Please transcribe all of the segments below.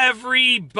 everybody!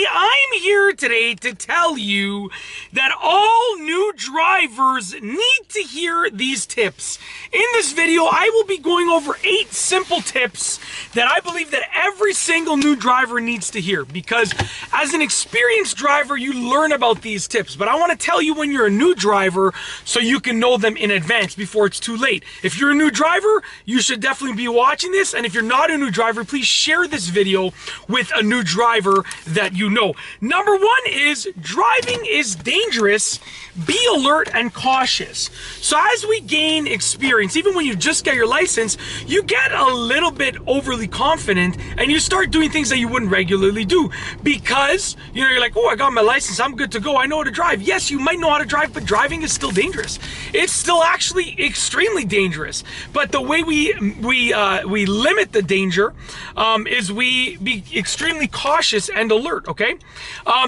I'm here today to tell you that all new drivers need to hear these tips. In this video, I will be going over 8 simple tips that I believe that every single new driver needs to hear, because as an experienced driver, you learn about these tips, but I want to tell you when you're a new driver so you can know them in advance before it's too late. If you're a new driver, you should definitely be watching this, and if you're not a new driver, please share this video with a new driver that you know. Number 1 is driving is dangerous. Be alert and cautious. So as we gain experience, even when you just get your license, you get a little bit overly confident and you start doing things that you wouldn't regularly do because, you're like, oh, I got my license, I'm good to go, I know how to drive. Yes, you might know how to drive, but driving is still dangerous. It's still actually extremely dangerous. But the way we limit the danger is we be extremely cautious and alert, okay?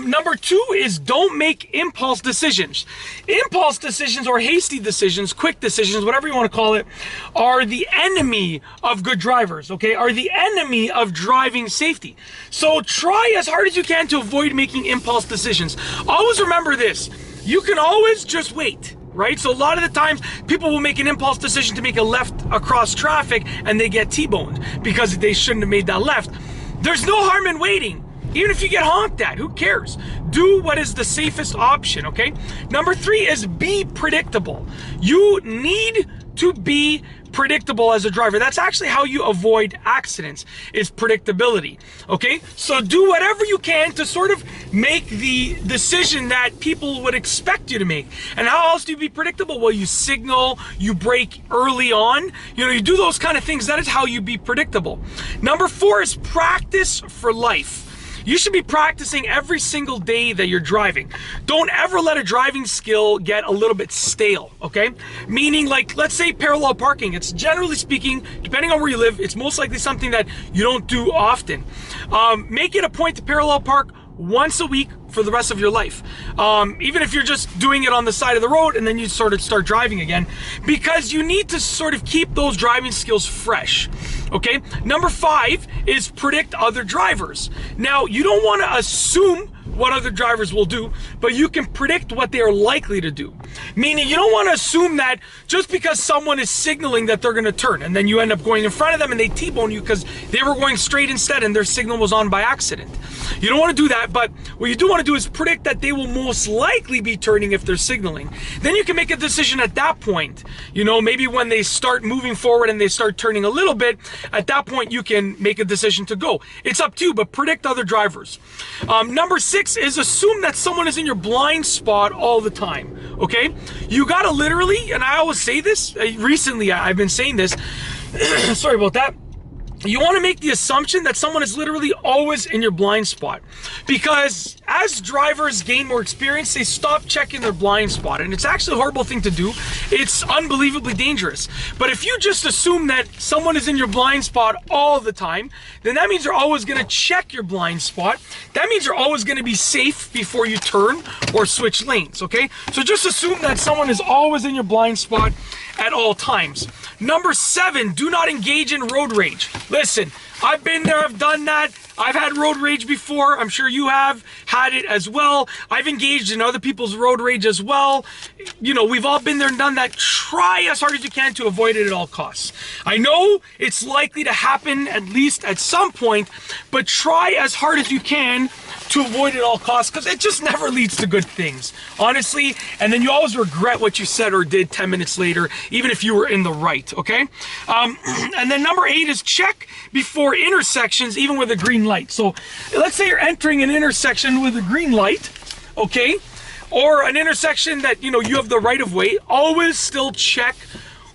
Number 2 is don't make impulse decisions. Impulse decisions or hasty decisions, quick decisions, whatever you want to call it, are the enemy of good drivers, okay? Are the enemy of driving safety. So try as hard as you can to avoid making impulse decisions. Always remember this, you can always just wait. Right? So a lot of the times people will make an impulse decision to make a left across traffic and they get T-boned because they shouldn't have made that left. There's no harm in waiting. Even if you get honked at, who cares? Do what is the safest option, okay? Number 3 is be predictable. You need to be predictable as a driver. That's actually how you avoid accidents, is predictability, okay? So do whatever you can to sort of make the decision that people would expect you to make. And how else do you be predictable? Well, you signal, you brake early on, you do those kind of things. That is how you be predictable. Number 4 is practice for life. You should be practicing every single day that you're driving. Don't ever let a driving skill get a little bit stale, okay? Meaning, like, let's say parallel parking. It's generally speaking, depending on where you live, it's most likely something that you don't do often. Make it a point to parallel park once a week for the rest of your life. Even if you're just doing it on the side of the road and then you sort of start driving again, because you need to sort of keep those driving skills fresh, okay? Number 5 is predict other drivers. Now, you don't want to assume what other drivers will do, but you can predict what they are likely to do. Meaning you don't want to assume that just because someone is signaling that they're going to turn and then you end up going in front of them and they T-bone you because they were going straight instead and their signal was on by accident. You don't want to do that, but what you do want to do is predict that they will most likely be turning if they're signaling. Then you can make a decision at that point. Maybe when they start moving forward and they start turning a little bit, at that point you can make a decision to go. It's up to you, but predict other drivers. Number 6 is assume that someone is in your blind spot all the time, okay? You gotta literally, and I always say this, recently I've been saying this, sorry about that. You want to make the assumption that someone is literally always in your blind spot, because as drivers gain more experience, they stop checking their blind spot, and it's actually a horrible thing to do. It's unbelievably dangerous. But if you just assume that someone is in your blind spot all the time, then that means you're always going to check your blind spot. That means you're always going to be safe before you turn or switch lanes, okay? So just assume that someone is always in your blind spot at all times. Number 7, do not engage in road rage. Listen, I've been there, I've done that. I've had road rage before. I'm sure you have had it as well. I've engaged in other people's road rage as well. We've all been there and done that. Try as hard as you can to avoid it at all costs. I know it's likely to happen at least at some point, but try as hard as you can to avoid it at all costs, because it just never leads to good things, honestly. And then you always regret what you said or did 10 minutes later, even if you were in the right, okay? And then number 8 is check before intersections, even with a green light. So let's say you're entering an intersection with a green light, okay? Or an intersection that, you have the right of way. Always still check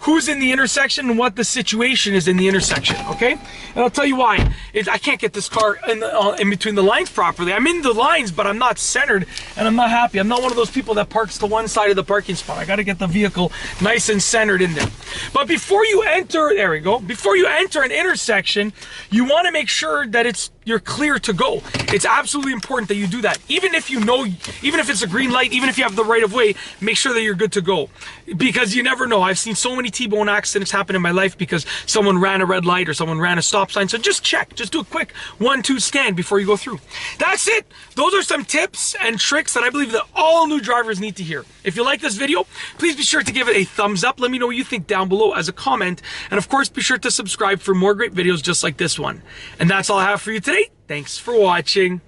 who's in the intersection and what the situation is in the intersection, okay? And I'll tell you why. I can't get this car in between the lines properly. I'm in the lines, but I'm not centered, and I'm not happy. I'm not one of those people that parks to one side of the parking spot. I gotta get the vehicle nice and centered in there. But before you enter, there we go, before you enter an intersection, you wanna make sure that you're clear to go. It's absolutely important that you do that. Even if it's a green light, even if you have the right of way, make sure that you're good to go. Because you never know. I've seen so many T-bone accidents happen in my life because someone ran a red light or someone ran a stop sign. So just check, just do a quick 1-2 scan before you go through. That's it. Those are some tips and tricks that I believe that all new drivers need to hear. If you like this video, please be sure to give it a thumbs up. Let me know what you think down below as a comment. And of course, be sure to subscribe for more great videos just like this one. And that's all I have for you today. Thanks for watching.